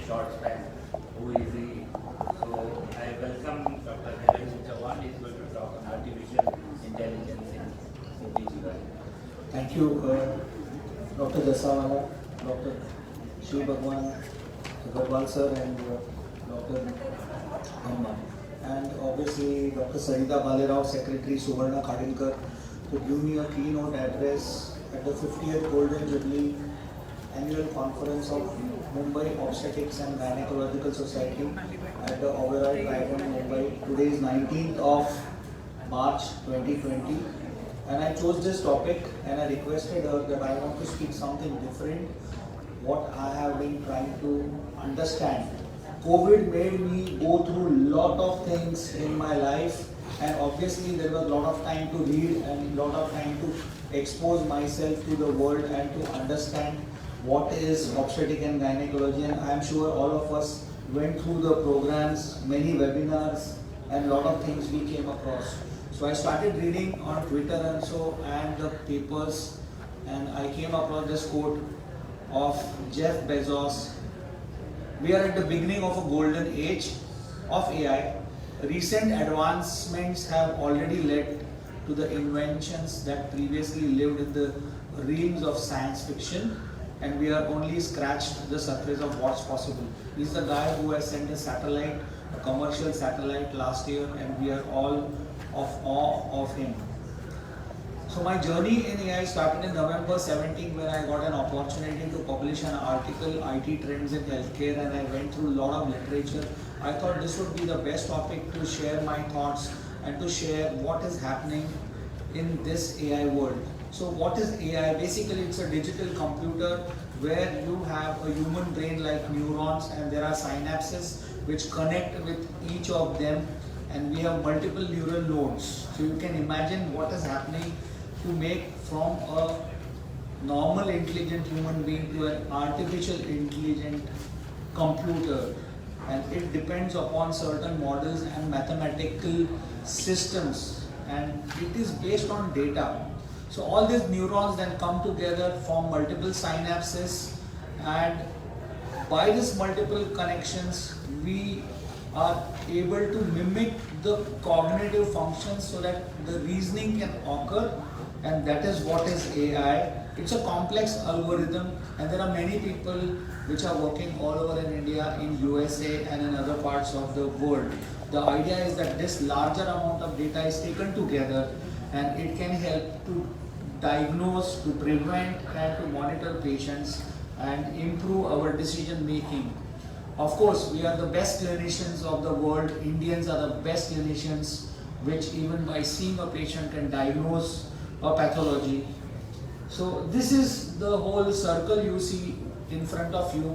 short span. Who is he? So I welcome Dr. Chavan. He is going to talk on artificial intelligence in digital. Thank you, Dr. Jasawala, Dr. Shiv Bhagwan, Garbal sir, and Dr. Amma. And obviously Dr. Sarita Balerao, Secretary Suvarna Khadinkar, to give me a keynote address at the 50th Golden Jubilee Annual Conference of Mumbai Obstetrics and Gynaecological Society at the Obgyn, Trident, Mumbai. Today is 19th of March 2020. And I chose this topic and I requested her that I want to speak something different, what I have been trying to understand. COVID made me go through a lot of things in my life, and obviously there was a lot of time to read and a lot of time to expose myself to the world and to understand what is obstetrics and gynecology. And I am sure all of us went through the programs, many webinars, and a lot of things we came across. So I started reading on Twitter and the papers, and I came across this quote of Jeff Bezos. We are at the beginning of a golden age of AI. Recent advancements have already led to the inventions that previously lived in the realms of science fiction, and we are only scratched the surface of what's possible. He's the guy who has sent a satellite, a commercial satellite last year, and we are all of awe of him. So my journey in AI started in November 17 when I got an opportunity to publish an article, IT Trends in Healthcare, and I went through a lot of literature. I thought this would be the best topic to share my thoughts and to share what is happening in this AI world. So what is AI? Basically it's a digital computer where you have a human brain like neurons, and there are synapses which connect with each of them, and we have multiple neural nodes. So you can imagine what is happening to make from a normal intelligent human being to an artificial intelligent computer, and it depends upon certain models and mathematical systems, and it is based on data. So all these neurons then come together, form multiple synapses, and by these multiple connections we are able to mimic the cognitive functions so that the reasoning can occur, and that is what is AI. It's a complex algorithm, and there are many people which are working all over in India, in USA and in other parts of the world. The idea is that this larger amount of data is taken together, and it can help to diagnose, to prevent and to monitor patients and improve our decision making. Of course, we are the best clinicians of the world. Indians are the best clinicians, which even by seeing a patient can diagnose a pathology. So this is the whole circle you see in front of you,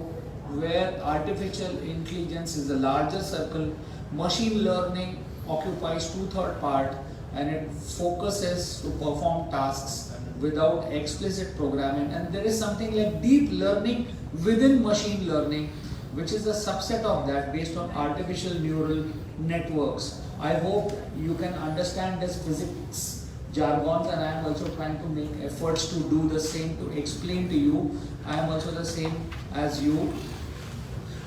where artificial intelligence is the larger circle. Machine learning occupies 2/3 part, and it focuses to perform tasks without explicit programming. And there is something like deep learning within machine learning, which is a subset of that based on artificial neural networks. I hope you can understand this physics jargons, and I am also trying to make efforts to do the same, to explain to you. I am also the same as you.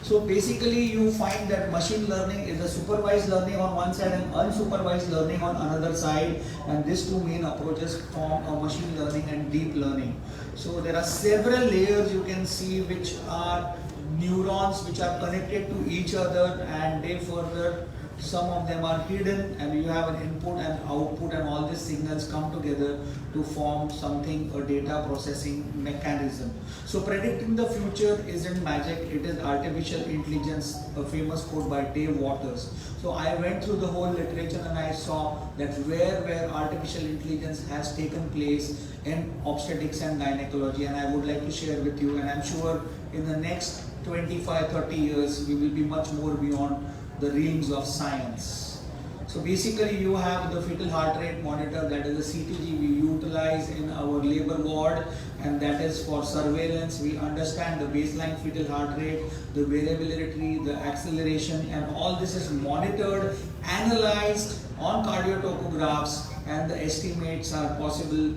So basically you find that machine learning is a supervised learning on one side and unsupervised learning on another side, and these two main approaches form a machine learning and deep learning. So there are several layers you can see which are neurons which are connected to each other, and they further, some of them are hidden, and you have an input and output, and all these signals come together to form something, a data processing mechanism. So predicting the future isn't magic, it is artificial intelligence, a famous quote by Dave Waters. So I went through the whole literature and I saw that where artificial intelligence has taken place in obstetrics and gynecology, and I would like to share with you, and I'm sure in the next 25-30 years we will be much more beyond the realms of science. So basically you have the fetal heart rate monitor, that is the CTG we utilize in our labor ward, and that is for surveillance. We understand the baseline fetal heart rate, the variability, the acceleration, and all this is monitored, analyzed on cardiotopographs, and the estimates are possibly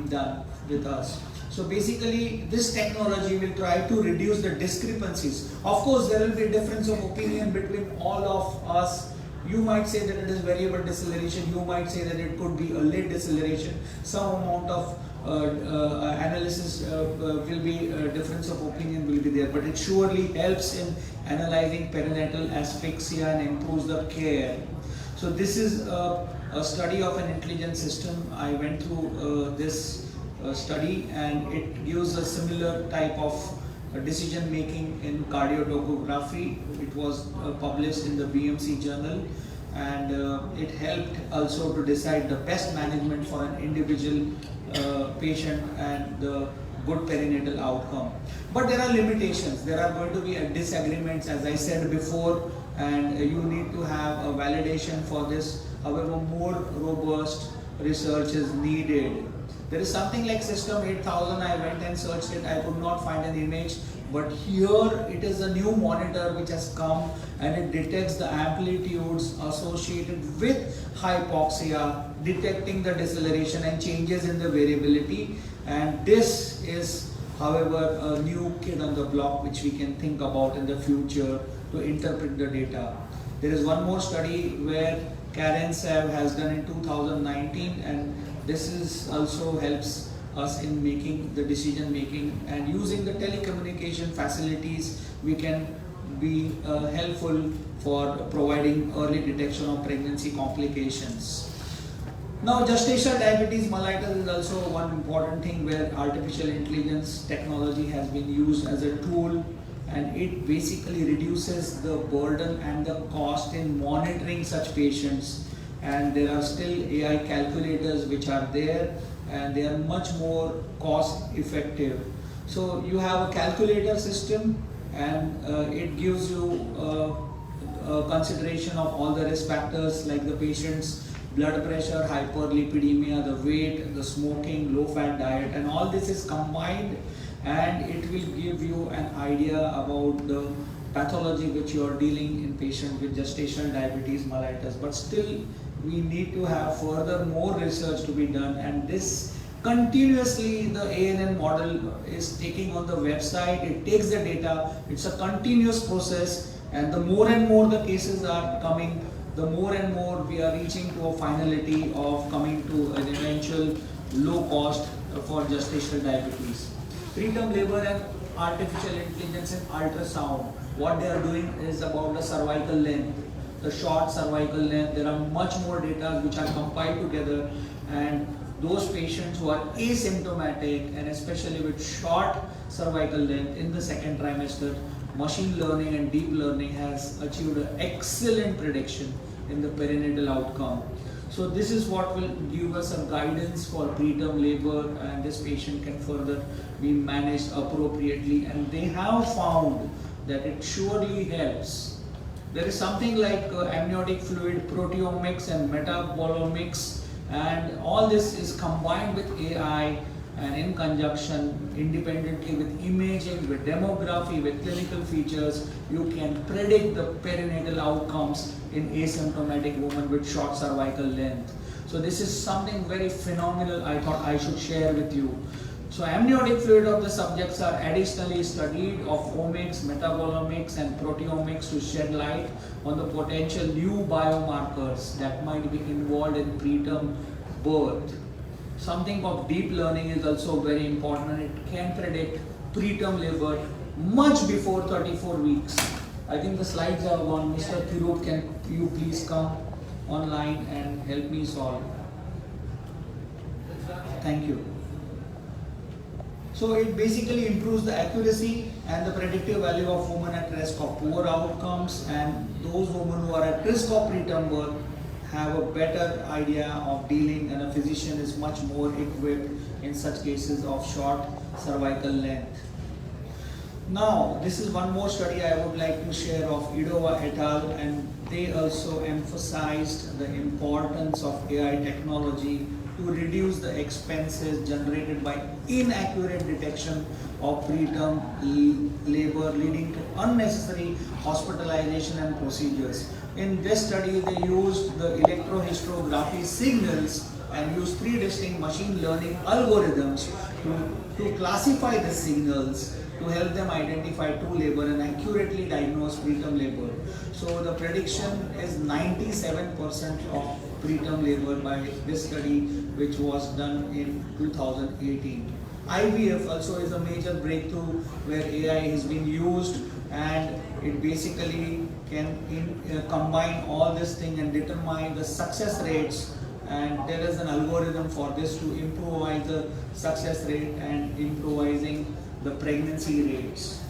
done with us. So basically this technology will try to reduce the discrepancies. Of course there will be a difference of opinion between all of us. You might say that it is variable deceleration, you might say that it could be a late deceleration. Some amount of analysis will be, difference of opinion will be there, but it surely helps in analyzing perinatal asphyxia and improves the care. So this is a study of an intelligent system. I went through this study, and it gives a similar type of decision making in cardiotocography. It was published in the BMC journal, and it helped also to decide the best management for an individual patient and the good perinatal outcome. But there are limitations. There are going to be disagreements, as I said before, and you need to have a validation for this. However, more robust research is needed. There is something like System 8000. I went and searched it. I could not find an image, but here it is a new monitor which has come, and it detects the amplitudes associated with hypoxia, detecting the deceleration and changes in the variability. And this is, however, a new kid on the block which we can think about in the future to interpret the data. There is one more study where Karen Sav has done in 2019, and this is also helps us in making the decision making, and using the telecommunication facilities we can be helpful for providing early detection of pregnancy complications. Now, gestational diabetes mellitus is also one important thing where artificial intelligence technology has been used as a tool, and it basically reduces the burden and the cost in monitoring such patients. And there are still AI calculators which are there, and they are much more cost effective. So you have a calculator system, and it gives you a consideration of all the risk factors like the patient's blood pressure, hyperlipidemia, the weight, the smoking, low fat diet, and all this is combined, and it will give you an idea about the pathology which you are dealing in patient with gestational diabetes mellitus. But still we need to have further more research to be done, and this continuously the ANN model is taking on the website. It takes the data, it's a continuous process, and the more and more the cases are coming, the more and more we are reaching to a finality of coming to an eventual low cost for gestational diabetes. Preterm labor and artificial intelligence in ultrasound, what they are doing is about the cervical length, the short cervical length. There are much more data which are compiled together, and those patients who are asymptomatic and especially with short cervical length in the second trimester, machine learning and deep learning has achieved an excellent prediction in the perinatal outcome. So this is what will give us a guidance for preterm labor, and this patient can further be managed appropriately, and they have found that it surely helps. There is something like amniotic fluid proteomics and metabolomics, and all this is combined with AI and in conjunction independently with imaging, with demography, with clinical features. You can predict the perinatal outcomes in asymptomatic women with short cervical length. So this is something very phenomenal I thought I should share with you. So amniotic fluid of the subjects are additionally studied of omics, metabolomics and proteomics to shed light on the potential new biomarkers that might be involved in preterm birth. Something of deep learning is also very important. It can predict preterm labor much before 34 weeks. I think the slides are on. Mr. Thirup, can you please come online and help me solve? Thank you. So it basically improves the accuracy and the predictive value of women at risk of poor outcomes, and those women who are at risk of preterm birth have a better idea of dealing, and a physician is much more equipped in such cases of short cervical length. Now, this is one more study I would like to share of Idova et al., and they also emphasized the importance of AI technology to reduce the expenses generated by inaccurate detection of preterm labor, leading to unnecessary hospitalization and procedures. In this study, they used the electrohysterography signals and use 3 distinct machine learning algorithms to classify the signals to help them identify true labor and accurately diagnose preterm labor. So the prediction is 97% of preterm labor by this study, which was done in 2018. IVF also is a major breakthrough where AI is being used, and it basically can combine all this thing and determine the success rates, and there is an algorithm for this to improvise the success rate and improvising the pregnancy rates.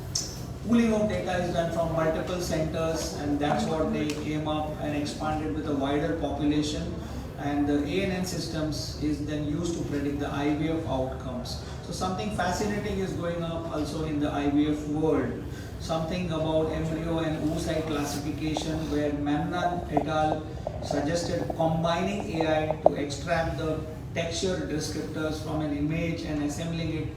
Pooling of data is done from multiple centers, and that's what they came up and expanded with a wider population, and the ANN systems is then used to predict the IVF outcomes. So something fascinating is going up also in the IVF world. Something about embryo and oocyte classification, where Memnon et al. Suggested combining AI to extract the texture descriptors from an image and assembling it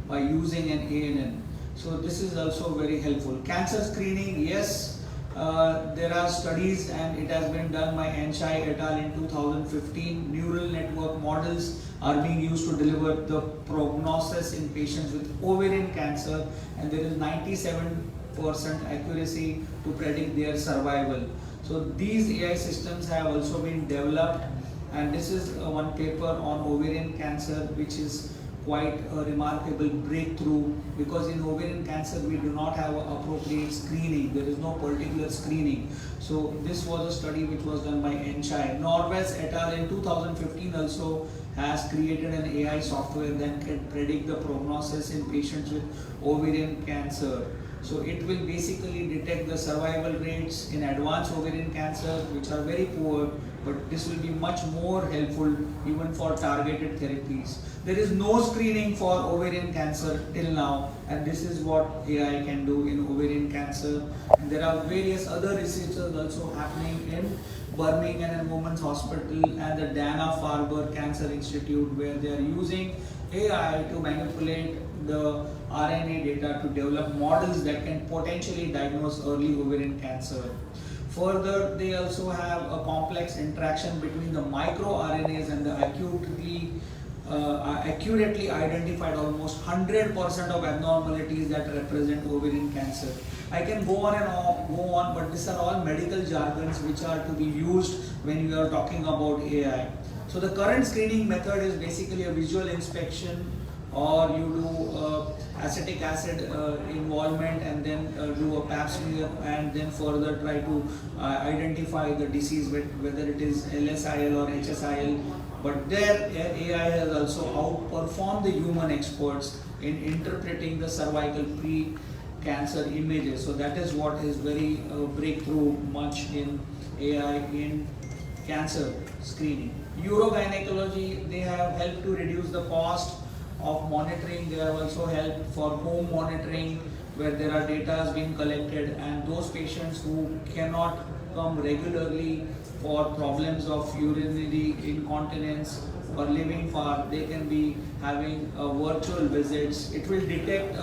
by using an ANN. So this is also very helpful. Cancer screening, yes, there are studies and it has been done by Enshai et al. In 2015. Neural network models are being used to deliver the prognosis in patients with ovarian cancer, and there is 97% accuracy to predict their survival. So these AI systems have also been developed, and this is one paper on ovarian cancer, which is quite a remarkable breakthrough, because in ovarian cancer we do not have appropriate screening. There is no particular screening. So this was a study which was done by Enshai. Norwes et al. In 2015 also has created an AI software that can predict the prognosis in patients with ovarian cancer. So it will basically detect the survival rates in advanced ovarian cancer, which are very poor, but this will be much more helpful even for targeted therapies. There is no screening for ovarian cancer till now, and this is what AI can do in ovarian cancer. And there are various other researches also happening in Birmingham and Women's Hospital and the Dana-Farber Cancer Institute, where they are using AI to manipulate the RNA data to develop models that can potentially diagnose early ovarian cancer. Further, they also have a complex interaction between the microRNAs and the accurately identified almost 100% of abnormalities that represent ovarian cancer. I can go on and go on, but these are all medical jargons which are to be used when you are talking about AI. So the current screening method is basically a visual inspection, or you do acetic acid involvement and then do a pap smear and then further try to identify the disease, whether it is LSIL or HSIL. But there AI has also outperformed the human experts in interpreting the cervical pre-cancer images. So that is what is very breakthrough much in AI in cancer screening. Urogynecology, they have helped to reduce the cost of monitoring. They have also helped for home monitoring, where there are data being collected, and those patients who cannot come regularly for problems of urinary incontinence or living far, they can be having virtual visits. It will detect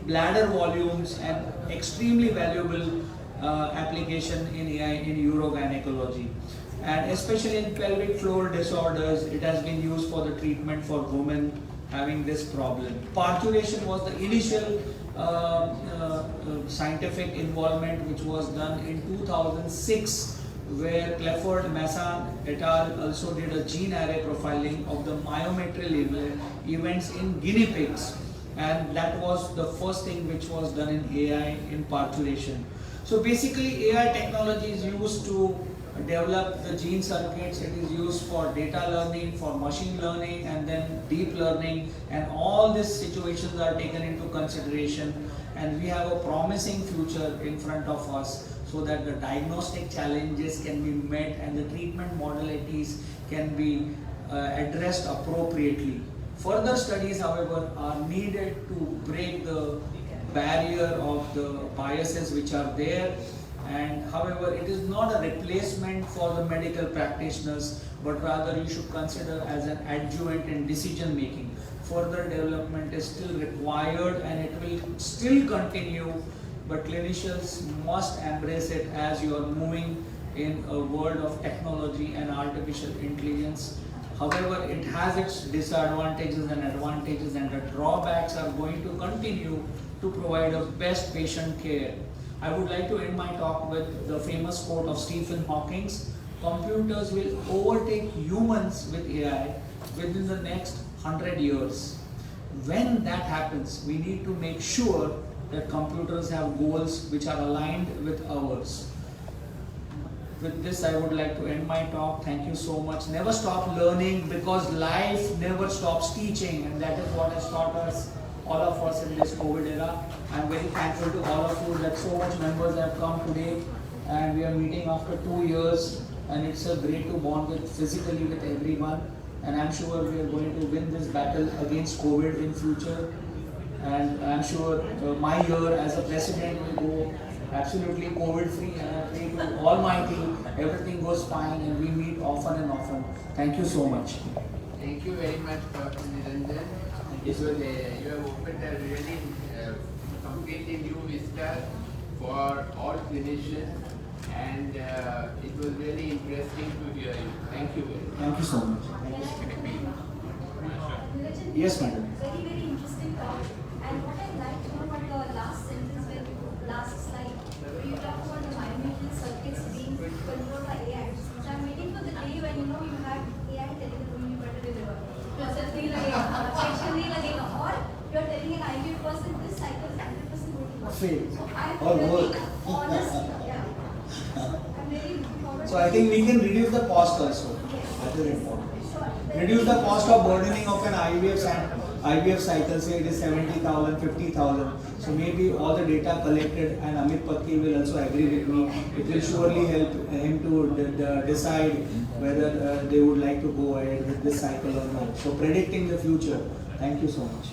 bladder volumes, and extremely valuable application in AI in urogynecology. And especially in pelvic floor disorders, it has been used for the treatment for women having this problem. Parturition was the initial scientific involvement which was done in 2006, where Clifford Masson et al. Also did a gene array profiling of the myometrial events in guinea pigs, and that was the first thing which was done in AI in parturition. So basically AI technology is used to develop the gene circuits. It is used for data learning, for machine learning, and then deep learning, and all these situations are taken into consideration, and we have a promising future in front of us, so that the diagnostic challenges can be met and the treatment modalities can be addressed appropriately. Further studies, however, are needed to break the barrier of the biases which are there. And however, it is not a replacement for the medical practitioners, but rather you should consider as an adjuvant in decision making. Further development is still required, and it will still continue, but clinicians must embrace it as you are moving in a world of technology and artificial intelligence. However, it has its disadvantages and advantages, and the drawbacks are going to continue to provide a best patient care. I would like to end my talk with the famous quote of Stephen Hawking: computers will overtake humans with AI within the next 100 years. When that happens, we need to make sure that computers have goals which are aligned with ours. With this, I would like to end my talk. Thank you so much. Never stop learning, because life never stops teaching, and that is what has taught us, all of us, in this COVID era. I am very thankful to all of you that so much members have come today, and we are meeting after 2 years, and it's great to bond with physically with everyone. And I'm sure we are going to win this battle against COVID in future. And I'm sure my year as a president will go absolutely COVID free, and I pray to Almighty everything goes fine and we meet often and often. Thank you so much. Thank you very much, Dr. Niranjan. You have opened a really completely new vista for all clinicians, and it was really interesting to hear you. Thank you very much. Thank you so much. Yes, madam. Very, very interesting talk. And what I liked about the last sentence, last slide, where you talked about the biometric circuits being controlled by AI. So I'm waiting for the day when you have AI telling the room you better deliver. Patient again, or you're telling an IVF person this cycle is 100% going to work. Fail. So I'm Or really work. honestly, yeah. So I'm really looking forward. So I think we can reduce the cost also. That is important. Reduce the cost of burdening of an IVF cycle, say it is 70,000, 50,000. So maybe all the data collected, and Amit Patki will also agree with me, it will surely help him to decide whether they would like to go ahead with this cycle or not. So predicting the future. Thank you so much.